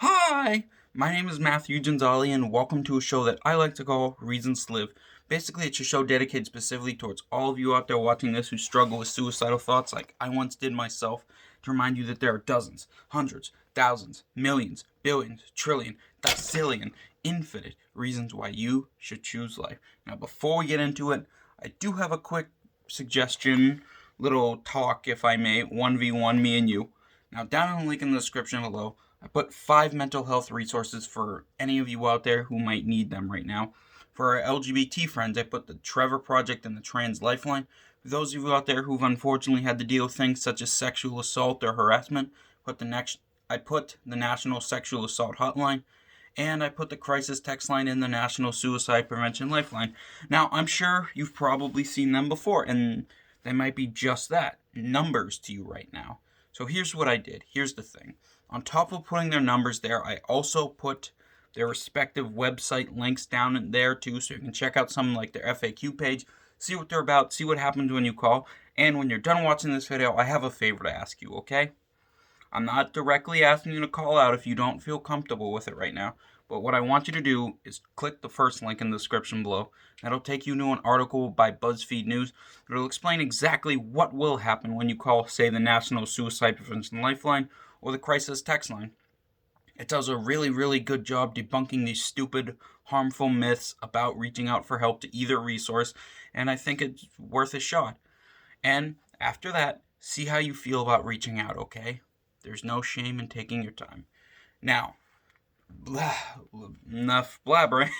Hi, my name is Matthew Gonzali, and welcome to a show that I like to call Reasons to Live. Basically, it's a show dedicated specifically towards all of you out there watching this who struggle with suicidal thoughts like I once did myself, to remind you that there are dozens, hundreds, thousands, millions, billions, trillion, decillion, infinite reasons why you should choose life. Now, before we get into it, I do have a quick suggestion, little talk, if I may, 1v1, me and you. Now, down in the link in the description below, I put 5 mental health resources for any of you out there who might need them right now. For our LGBT friends, I put the Trevor Project and the Trans Lifeline. For those of you out there who've unfortunately had to deal with things such as sexual assault or harassment, I put the National Sexual Assault Hotline, and I put the crisis text line in the National Suicide Prevention Lifeline. Now, I'm sure you've probably seen them before, and they might be just that, numbers to you right now. So here's what I did. Here's the thing. On top of putting their numbers there, I also put their respective website links down in there too, so you can check out something like their FAQ page, see what they're about, see what happens when you call, and when you're done watching this video, I have a favor to ask you, okay? I'm not directly asking you to call out if you don't feel comfortable with it right now, but what I want you to do is click the first link in the description below. That'll take you to an article by BuzzFeed News that'll explain exactly what will happen when you call, say, the National Suicide Prevention Lifeline or the Crisis Text Line. It does a really, really good job debunking these stupid, harmful myths about reaching out for help to either resource, and I think it's worth a shot. And after that, see how you feel about reaching out, okay? There's no shame in taking your time. Now, enough blabbering.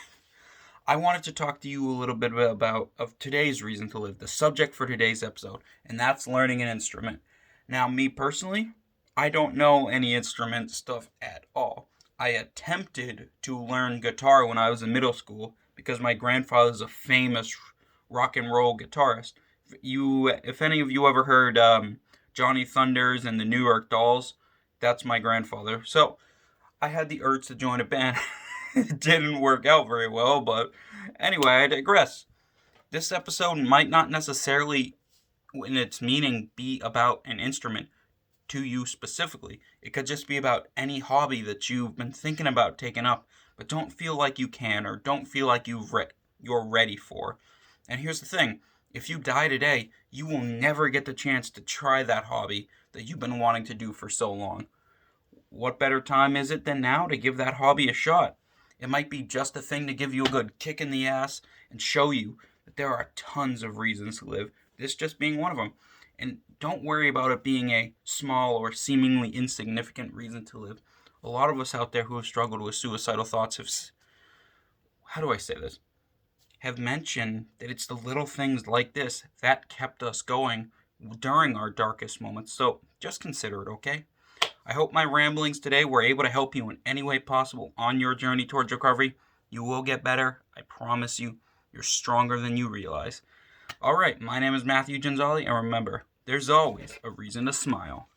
I wanted to talk to you a little bit about today's reason to live, the subject for today's episode, and that's learning an instrument. Now, me personally, I don't know any instrument stuff at all. I attempted to learn guitar when I was in middle school because my grandfather's a famous rock and roll guitarist. If any of you ever heard Johnny Thunders and the New York Dolls, that's my grandfather. So I had the urge to join a band. It didn't work out very well, but anyway, I digress. This episode might not necessarily, in its meaning, be about an instrument to you specifically. It could just be about any hobby that you've been thinking about taking up, but don't feel like you can or don't feel like you're ready for. And here's the thing. If you die today, you will never get the chance to try that hobby that you've been wanting to do for so long. What better time is it than now to give that hobby a shot? It might be just a thing to give you a good kick in the ass and show you that there are tons of reasons to live, this just being one of them. And don't worry about it being a small or seemingly insignificant reason to live. A lot of us out there who have struggled with suicidal thoughts have mentioned that it's the little things like this that kept us going during our darkest moments. So just consider it, okay? I hope my ramblings today were able to help you in any way possible on your journey towards recovery. You will get better. I promise you. You're stronger than you realize. All right, my name is Matthew Gonzali, and remember, there's always a reason to smile.